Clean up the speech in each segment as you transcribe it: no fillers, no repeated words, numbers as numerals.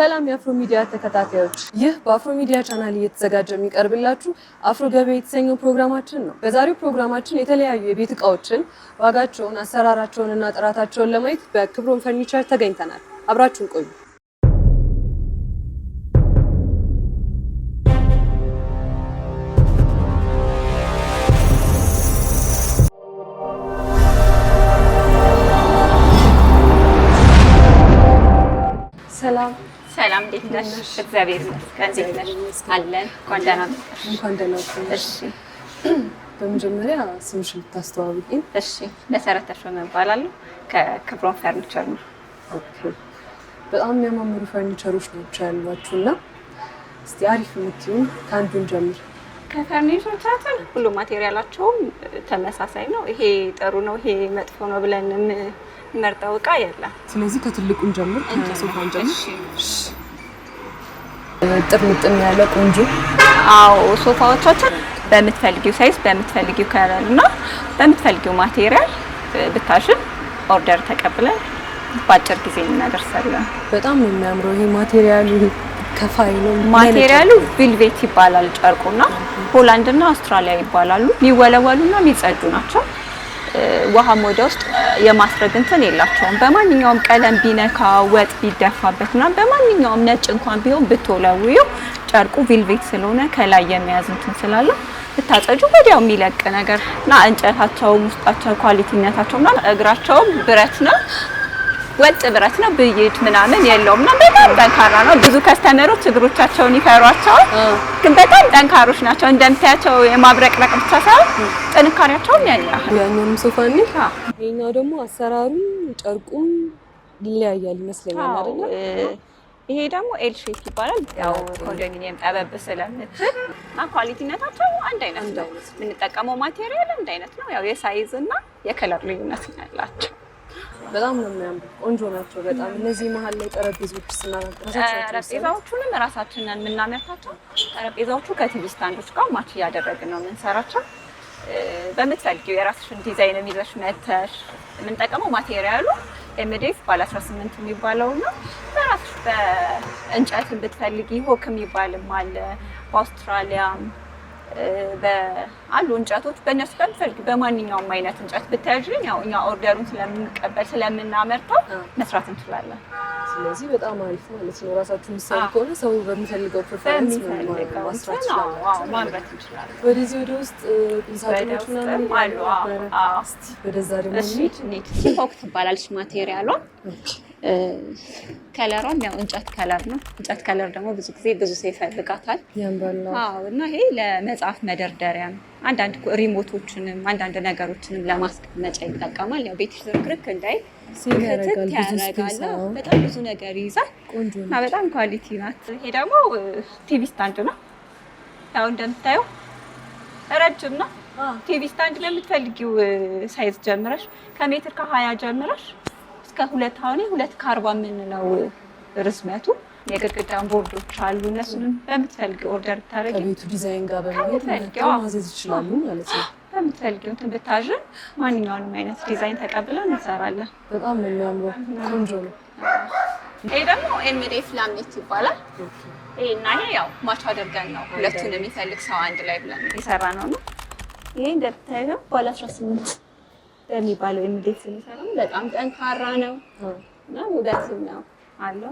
ሰላም የአፍሮ ሚዲያ ተከታታዮች፣ ይህ በአፍሮ ሚዲያ ቻናል እየተዘጋጀ የሚቀርብላችሁ አፍሮ ገበያ የተሰኘው ፕሮግራማችን ነው። በዛሬው ፕሮግራማችን የተለያዩ የቤት እቃዎችን ዋጋቸውን፣ አሰራራቸውን እና ጥራታቸውን ለማየት በክብሮም ፈርኒቸር ተገኝተናል። አብራችሁን ቆዩ። ሰላም ሰላም፣ እንዴት ነሽ? እግዚአብሔር ይመስገን። እንዴት ነሽ? አለን። እንኳን ደህና መጣሽ። እንኳን ደህና መጣሽ። እሺ፣ በመጀመሪያ ስምሽን ብታስተዋውቂኝ? እሺ፣ መሰረት ተሾመ እባላለሁ። ከክብሮም ፈርኒቸር ነው። ኦኬ፣ በጣም የሚያማምሩ ፈርኒቸሮች ናቸው ያሏችሁና እስቲ አሪፍ የምትይውን ከአንዱን ጀምር። ከፈርኒቸሮቻችን ሁሉ ማቴሪያላቸውም ተመሳሳይ ነው። ይሄ ጥሩ ነው፣ ይሄ መጥፎ ነው ብለን መርጠው እቃ የለም። ስለዚህ ከትልቁን ጀምር፣ ከሶፋን ጀምር። ጥርጥም ያለ ቆንጆ። አዎ፣ ሶፋዎቻችን በምትፈልጊው ሳይዝ፣ በምትፈልጊው ከለር እና በምትፈልጊው ማቴሪያል ብታሽን ኦርደር ተቀብለን በአጭር ጊዜ እናደርሳለን። በጣም ነው የሚያምረው ይሄ ማቴሪያሉ። ከፋይ ነው ማቴሪያሉ ቪልቬት ይባላል ጨርቁና ሆላንድ እና አውስትራሊያ ይባላሉ። የሚወለወሉና የሚጸዱ ናቸው። ውሃም ወደ ውስጥ የማስረግ እንትን የላቸውም። በማንኛውም ቀለም ቢነካ ወጥ ቢደፋበትና በማንኛውም ነጭ እንኳን ቢሆን ብትወለውዩ ጨርቁ ቪልቬት ስለሆነ ከላይ የሚያዝ እንትን ስላለው ብታጸጁ ወዲያው የሚለቅ ነገር እና እንጨታቸውም ውስጣቸው ኳሊቲነታቸውና እግራቸውም ብረት ነው፣ ወጥ ብረት ነው። ብይድ ምናምን የለውም እና በጣም ጠንካራ ነው። ብዙ ከስተመሮች እግሮቻቸውን ይፈሯቸዋል፣ ግን በጣም ጠንካሮች ናቸው። እንደምታያቸው የማብረቅረቅ ብቻ ሳይሆን ጥንካሬያቸውም ያያል። ያኛውም ሶፋ ነው። ይሄኛው ደግሞ አሰራሩ ጨርቁም ይለያያል ይመስለኛል አይደል? ይሄ ደግሞ ኤል ሼፕ ይባላል። ያው ኮንዶሚኒየም ጠበብ ስለምትል እና ኳሊቲነታቸው አንድ አይነት ነው። የምንጠቀመው ማቴሪያል አንድ አይነት ነው። ያው የሳይዝ እና የከለር ልዩነት ነው ያላቸው። በጣም ነው የሚያምሩ፣ ቆንጆ ናቸው በጣም። እነዚህ መሀል ላይ ጠረጴዛዎች ጠረጴዛዎቹንም ራሳችንን የምናመርታቸው። ጠረጴዛዎቹ ከቲቪ ስታንዶች ጋር ማች እያደረግን ነው የምንሰራቸው። በምትፈልጊው የራስሽን ዲዛይን ይዘሽ መተሽ የምንጠቀመው ማቴሪያሉ ኤምዲኤፍ ባለ 18 የሚባለው ነው። በራስሽ በእንጨት ብትፈልጊ ሆክ የሚባልም አለ በአውስትራሊያም በአሉ እንጨቶች በእነሱ በምትፈልጊ በማንኛውም አይነት እንጨት ብታዥኝ ያው እኛ ኦርደሩን ስለምንቀበል ስለምናመርተው መስራት እንችላለን። ስለዚህ በጣም አሪፍ ማለት ነው። ራሳችሁ ምሳሌ ከሆነ ሰው በሚፈልገው ፕሪፈረንስ ማስራት ማምረት እንችላለን። ወደዚህ ወደ ውስጥ ቁምሳጥኖች ምናምን አሉ። እስቲ ወደዛ ደግሞ ኔት ሆክ ትባላለች ማቴሪያሏ። ከለሯም ያው እንጨት ከለር ነው። እንጨት ከለር ደግሞ ብዙ ጊዜ ብዙ ሰው ይፈልጋታል። ያምራል። እና ይሄ ለመጽሐፍ መደርደሪያ ነው። አንዳንድ ሪሞቶችንም አንዳንድ ነገሮችንም ለማስቀመጫ ይጠቀማል። ያው ቤት ዝርክርክ እንዳይ ሲያረጋል በጣም ብዙ ነገር ይይዛል እና በጣም ኳሊቲ ናት። ይሄ ደግሞ ቲቪ ስታንድ ነው። ያው እንደምታየው ረጅም ነው። ቲቪ ስታንድ ለምትፈልጊው ሳይዝ ጀምረሽ ከሜትር ከ20 ጀምረሽ እስከ 2 ከ40 የምንለው ርዝመቱ። የግድግዳን ቦርዶች አሉ። እነሱንም በምትፈልጊው ኦርደር ብታረጊ ከቤቱ ዲዛይን ጋር ማዘዝ ይችላሉ ማለት ነው። በምትፈልጊው እንትን ብታዥን ማንኛውንም አይነት ዲዛይን ተቀብለን እንሰራለን። በጣም ነው የሚያምረው፣ ቆንጆ ነው። ይሄ ደግሞ ኤምዲኤፍ ላምኔት ይባላል። ይሄና ይሄ ያው ማች አድርገን ነው ሁለቱን የሚፈልግ ሰው አንድ ላይ ብለን የሰራ ነው ነው። ይሄ እንደምታየው ባለ 18 የሚባለው ኤምዲኤፍ የሚሰራው በጣም ጠንካራ ነው እና ውበትም ነው አለው።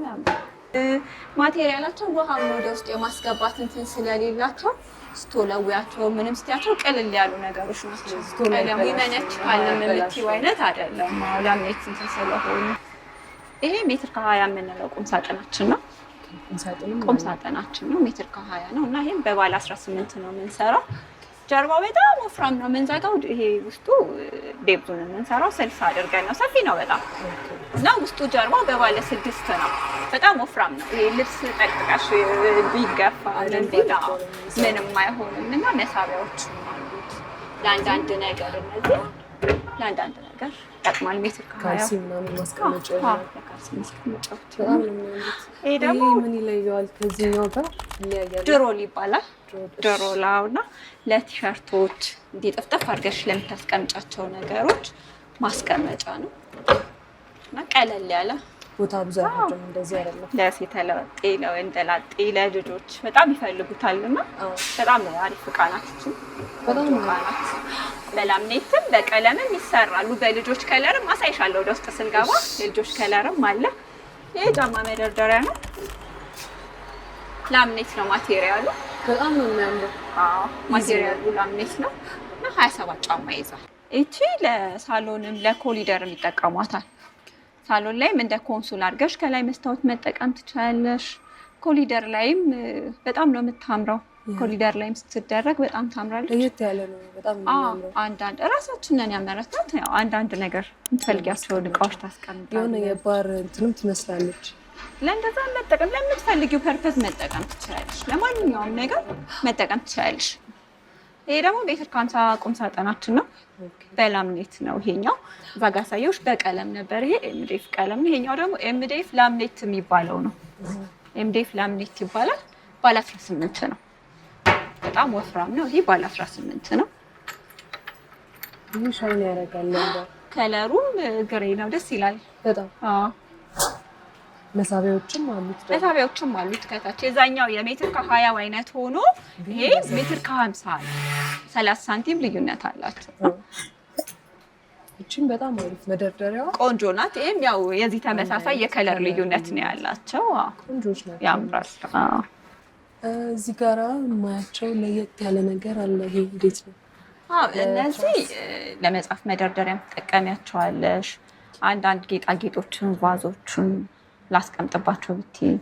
ማቴሪያላቸው ውሃ ወደ ውስጥ የማስገባት እንትን ስለሌላቸው ስትወለውያቸው ምንም ስትያቸው ቅልል ያሉ ነገሮች ናቸው። ቀለሙ ይመነጭቃል የምትይው አይነት አይደለም። ላምኔት እንትን ስለሆነ ይሄ ሜትር ከ20 የምንለው ቁምሳጥናችን ነው። ቁምሳጥናችን ነው ሜትር ከ20 ነው እና ይሄም በባለ 18 ነው የምንሰራው። ጀርባው በጣም ወፍራም ነው የምንዘጋው። ይሄ ውስጡ ዴብዙን የምንሰራው 60 አድርገን ነው። ሰፊ ነው በጣም እና ውስጡ ጀርባው በባለ 6 ነው። በጣም ወፍራም ነው። ይሄ ልብስ ጠቅጥቀሽ ቢገፋ ምንም አይሆንም እና መሳቢያዎች አሉት ለአንዳንድ ነገር። እነዚህ ለአንዳንድ ነገር ይጠቅማል። ሜትር ካልሲ ምናምን ማስቀመጫ ይሄ ደግሞ ምን ይለየዋል ከዚህኛው ጋር? ድሮል ይባላል። ድሮላውና ለቲሸርቶች እንዲጠፍጠፍ አድርገሽ ለምታስቀምጫቸው ነገሮች ማስቀመጫ ነው እና ቀለል ያለ ቦታ ብዙ አይፈጅም እንደዚህ አይደለም። ለሴት ለወጤ ለወንድ ላጤ ለልጆች በጣም ይፈልጉታልና በጣም አሪፍ ዕቃ ናት። በጣም ዕቃ ናት። በላምኔትም በቀለምም ይሰራሉ። በልጆች ከለርም አሳይሻለሁ ወደ ውስጥ ስንገባ የልጆች ከለርም አለ። ይሄ ጫማ መደርደሪያ ነው። ላምኔት ነው ማቴሪያሉ። በጣም ነው የሚያምረው። ማቴሪያሉ ላምኔት ነው እና 27 ጫማ ይዛል። እቺ ለሳሎንም ለኮሊደርም ይጠቀሟታል። ሳሎን ላይም እንደ ኮንሶል አድርገሽ ከላይ መስታወት መጠቀም ትችላለሽ። ኮሊደር ላይም በጣም ነው የምታምረው። ኮሊደር ላይም ስትደረግ በጣም ታምራለች። ለየት ያለ ነው በጣም የሚያምረው። አንዳንድ እራሳችንን ያመረታት ያው አንዳንድ ነገር የምትፈልጊያቸውን እቃዎች ታስቀምጣለች። የሆነ የባር እንትንም ትመስላለች። ለእንደዛ መጠቀም ለምትፈልጊው ፐርፐዝ መጠቀም ትችላለሽ። ለማንኛውም ነገር መጠቀም ትችላለሽ። ይሄ ደግሞ ሜትር ከ50 ቁም ሳጥናችን ነው። በላምኔት ነው ይሄኛው። እዛ ጋር ሳየውሽ በቀለም ነበር። ይሄ ኤምዲኤፍ ቀለም ነው። ይሄኛው ደግሞ ኤምዲኤፍ ላምኔት የሚባለው ነው። ኤምዲኤፍ ላምኔት ይባላል። ባለ 18 ነው። በጣም ወፍራም ነው። ይሄ ባለ 18 ነው። ይሄ ሻይን ያደርጋል። ከለሩም ግሬ ነው። ደስ ይላል በጣም። መሳቢያዎችም አሉት ከታች። የዛኛው የሜትር ከ20 አይነት ሆኖ ይሄ ሜትር ከ50 ነው። 30 ሳንቲም ልዩነት አላቸው። እቺም በጣም አሪፍ መደርደሪያዋ ቆንጆ ናት። ይሄም ያው የዚህ ተመሳሳይ የከለር ልዩነት ነው ያላቸው። ቆንጆች ናቸው። ያምራል። እዚህ ጋራ ማያቸው ለየት ያለ ነገር አለ። ይሄ እንዴት ነው? እነዚህ ለመጻፍ መደርደሪያ ትጠቀሚያቸዋለሽ። አንዳንድ ጌጣጌጦችን ቫዞችን ላስቀምጥባቸው ብትይ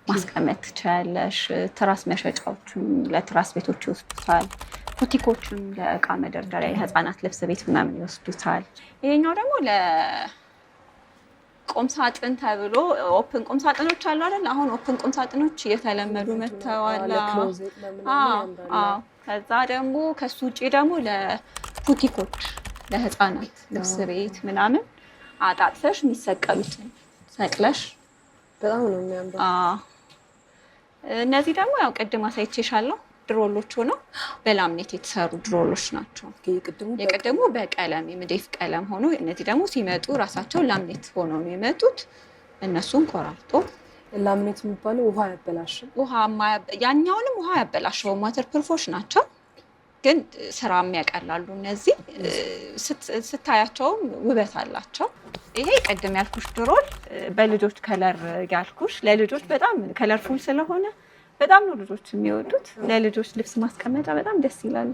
ማስቀመጥ ትችላለሽ። ትራስ መሸጫዎችን ለትራስ ቤቶች ይወስዱታል። ቡቲኮችን ለእቃ መደርደሪያ የህፃናት ልብስ ቤት ምናምን ይወስዱታል። ይሄኛው ደግሞ ለቁም ሳጥን ተብሎ ኦፕን ቁም ሳጥኖች አሉ አይደል? አሁን ኦፕን ቁም ሳጥኖች እየተለመዱ መጥተዋል። ከዛ ደግሞ ከሱ ውጪ ደግሞ ለቡቲኮች ለህፃናት ልብስ ቤት ምናምን አጣጥፈሽ የሚሰቀሉትን ሰቅለሽ በጣም ነው የሚያምረው። እነዚህ ደግሞ ያው ቅድም አሳይቼሻለሁ ድሮሎች ሆነው በላምኔት የተሰሩ ድሮሎች ናቸው። የቅድሙ በቀለም የኤምዲኤፍ ቀለም ሆኖ እነዚህ ደግሞ ሲመጡ ራሳቸው ላምኔት ሆኖ ነው የመጡት። እነሱን ቆራርጦ ላምኔት የሚባለው ውሃ ያበላሽም ያኛውንም ውሃ ያበላሸው ዋተር ፕሩፎች ናቸው፣ ግን ስራ የሚያቀላሉ። እነዚህ ስታያቸውም ውበት አላቸው። ይሄ ቅድም ያልኩሽ ድሮል በልጆች ከለር ያልኩሽ ለልጆች በጣም ከለርፉል ስለሆነ በጣም ነው ልጆች የሚወዱት። ለልጆች ልብስ ማስቀመጫ በጣም ደስ ይላል።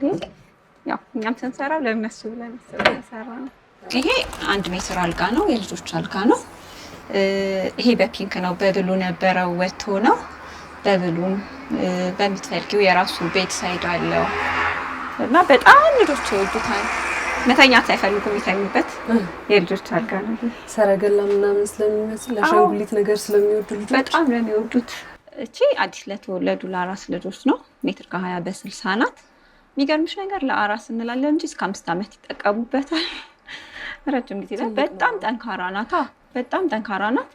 ያው እኛም ስንሰራው ለነሱ ብለን ሰራ ነው። ይሄ 1 ሜትር አልጋ ነው፣ የልጆች አልጋ ነው። ይሄ በፒንክ ነው። በብሉ ነበረው ወጥቶ ነው። በብሉም በምትፈልጊው የራሱ ቤት ሳይድ አለው እና በጣም ልጆች ይወዱታል። መተኛት ሳይፈልጉ የሚተኙበት የልጆች አልጋ ነው። ሰረገላ ምናምን ስለሚመስል አሻንጉሊት ነገር ስለሚወዱ ልጆች በጣም ነው የሚወዱት። እቺ አዲስ ለተወለዱ ለአራስ ልጆች ነው። ሜትር ከ20 በ60 ናት። የሚገርምሽ ነገር ለአራስ እንላለን እንጂ እስከ 5 ዓመት ይጠቀሙበታል። ረጅም ጊዜ ላይ በጣም ጠንካራ ናት። በጣም ጠንካራ ናት።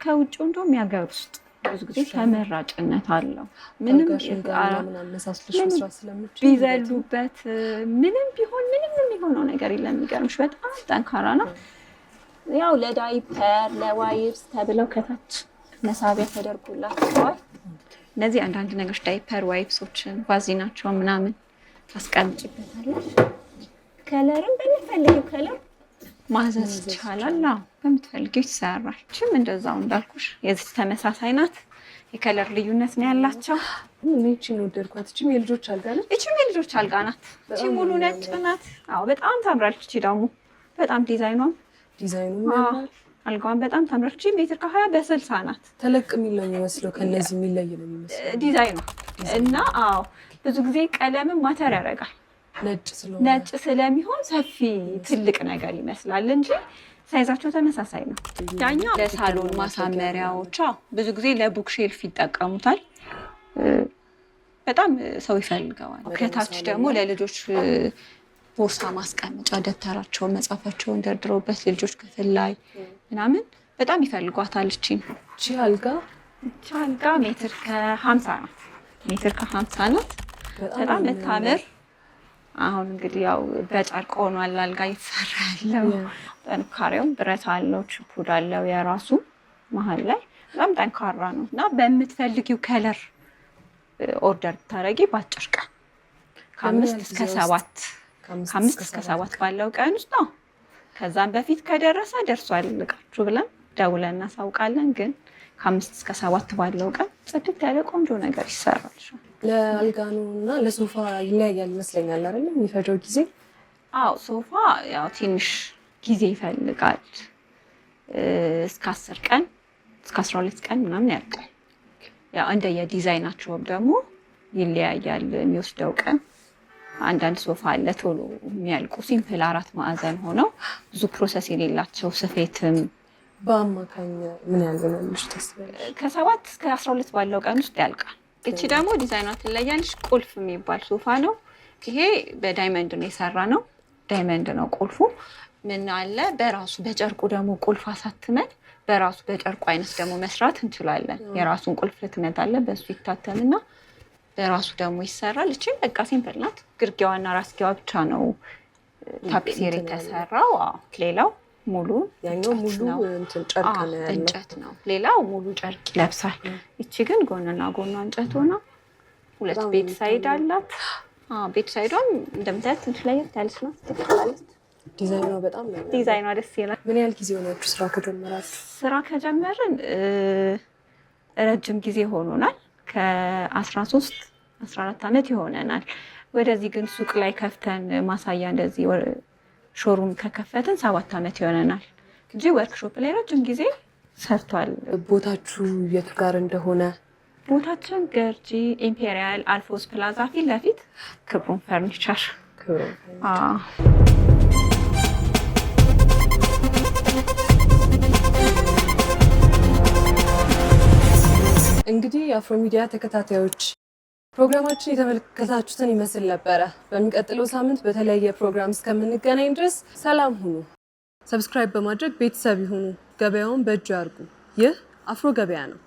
ከውጭው እንደውም የሀገር ውስጥ ብዙ ጊዜ ተመራጭነት አለው። ምንም ቢዘሉበት ምንም ቢሆን ምንም የሚሆነው ነገር የለም። የሚገርምሽ በጣም ጠንካራ ናት። ያው ለዳይፐር ለዋይፕስ ተብለው ከታች መሳቢያ ተደርጎላቸዋል። እነዚህ አንዳንድ ነገሮች ዳይፐር ዋይፕሶችን ቫዝሊናቸውን ምናምን ታስቀምጪበታለሽ። ከለርም በምትፈልጊው ከለር ማዘዝ ይቻላል። በምትፈልጊው ይሰራል። እቺም እንደዛው እንዳልኩሽ የዚህ ተመሳሳይ ናት። የከለር ልዩነት ነው ያላቸው። እቺን ወደድኳት። እቺም የልጆች አልጋ ናት። እቺም የልጆች አልጋ ናት። እቺ ሙሉ ነጭ ናት። በጣም ታምራለች። እቺ ደግሞ በጣም ዲዛይኑ ያምራል። አልጋዋን በጣም ታምራለች። እቺ ሜትር ከ20 በ60 ናት። ተለቅ የሚል ነው የሚመስለው። ከነዚህ የሚለይ ነው የሚመስለው ዲዛይኑ እና ብዙ ጊዜ ቀለምን ማተር ያደርጋል። ነጭ ስለሚሆን ሰፊ ትልቅ ነገር ይመስላል እንጂ ሳይዛቸው ተመሳሳይ ነው። ያኛው ለሳሎን ማሳመሪያዎች ብዙ ጊዜ ለቡክ ሼልፍ ይጠቀሙታል። በጣም ሰው ይፈልገዋል። ከታች ደግሞ ለልጆች ቦርሳ ማስቀመጫ ደብተራቸውን መጻፋቸውን ደርድረውበት ልጆች ክፍል ላይ ምናምን በጣም ይፈልጓታል። እቺ አልጋ ሜትር ከ50 ናት። ሜትር ከ50 ናት። በጣም የምታምር አሁን እንግዲህ ያው በጨርቅ ሆኗል አልጋ እየተሰራ ያለው። ጥንካሬውም ብረት አለው፣ ችፑድ አለው የራሱ መሀል ላይ በጣም ጠንካራ ነው እና በምትፈልጊው ከለር ኦርደር ብታረጊ በአጭር ቀን ከአምስት እስከ ሰባት ባለው ቀን ውስጥ ነው። ከዛም በፊት ከደረሰ ደርሷል እቃችሁ ብለን ደውለን እናሳውቃለን። ግን ከ5 እስከ 7 ባለው ቀን ጽድት ያለ ቆንጆ ነገር ይሰራል። ለአልጋ ነው እና ለሶፋ ይለያያል ይመስለኛል አይደል? የሚፈጀው ጊዜ? አዎ ሶፋ ያው ትንሽ ጊዜ ይፈልጋል። እስከ 10 ቀን እስከ 12 ቀን ምናምን ያልቃል። ያው እንደ የዲዛይናቸው ደግሞ ይለያያል የሚወስደው ቀን። አንዳንድ ሶፋ አለ ቶሎ የሚያልቁ ሲምፕል 4 ማዕዘን ሆነው ብዙ ፕሮሰስ የሌላቸው ስፌትም። በአማካኝ ምን ያህል ነው ታስባለሽ? ከ7 እስከ 12 ባለው ቀን ውስጥ ያልቃል። እቺ ደግሞ ዲዛይኗ ትለያለሽ። ቁልፍ የሚባል ሶፋ ነው ይሄ። በዳይመንድ ነው የሰራ ነው። ዳይመንድ ነው ቁልፉ። ምን አለ በራሱ በጨርቁ ደግሞ ቁልፍ አሳትመን በራሱ በጨርቁ አይነት ደግሞ መስራት እንችላለን። የራሱን ቁልፍ ልትመት አለ በሱ ይታተምና በራሱ ደግሞ ይሰራል። እቺ በቃ ሲምፕል ናት። ግርጌዋና ራስጌዋ ብቻ ነው ታፒሴሪ የተሰራው። ሌላው ሙሉ ያኛው ሙሉ እንጨት ነው ያለው፣ እንጨት ነው። ሌላው ሙሉ ጨርቅ ይለብሳል። እቺ ግን ጎንና ጎኗ እንጨት ሆና ሁለት ቤት ሳይድ አላት። ቤት ሳይዷም እንደምታያት ትንሽ ለየት ያለች ናት። ትቀላለች። ዲዛይኗ በጣም ነው። ዲዛይኗ ደስ ይላል። ምን ያህል ጊዜ ሆናችሁ ስራ ከጀመራችሁ? ስራ ከጀመርን ረጅም ጊዜ ሆኖናል። ከ13 14 ዓመት ይሆነናል። ወደዚህ ግን ሱቅ ላይ ከፍተን ማሳያ እንደዚህ ሾሩም ከከፈትን 7 ዓመት ይሆነናል እንጂ ወርክሾፕ ላይ ረጅም ጊዜ ሰርቷል። ቦታችሁ የቱ ጋር እንደሆነ? ቦታችን ገርጂ ኢምፔሪያል አልፎስ ፕላዛ ፊት ለፊት ክብሩን ፈርኒቸር። እንግዲህ የአፍሮ ሚዲያ ተከታታዮች ፕሮግራማችን የተመለከታችሁትን ይመስል ነበረ። በሚቀጥለው ሳምንት በተለያየ ፕሮግራም እስከምንገናኝ ድረስ ሰላም ሁኑ። ሰብስክራይብ በማድረግ ቤተሰብ ይሁኑ። ገበያውን በእጅ ያርጉ። ይህ አፍሮ ገበያ ነው።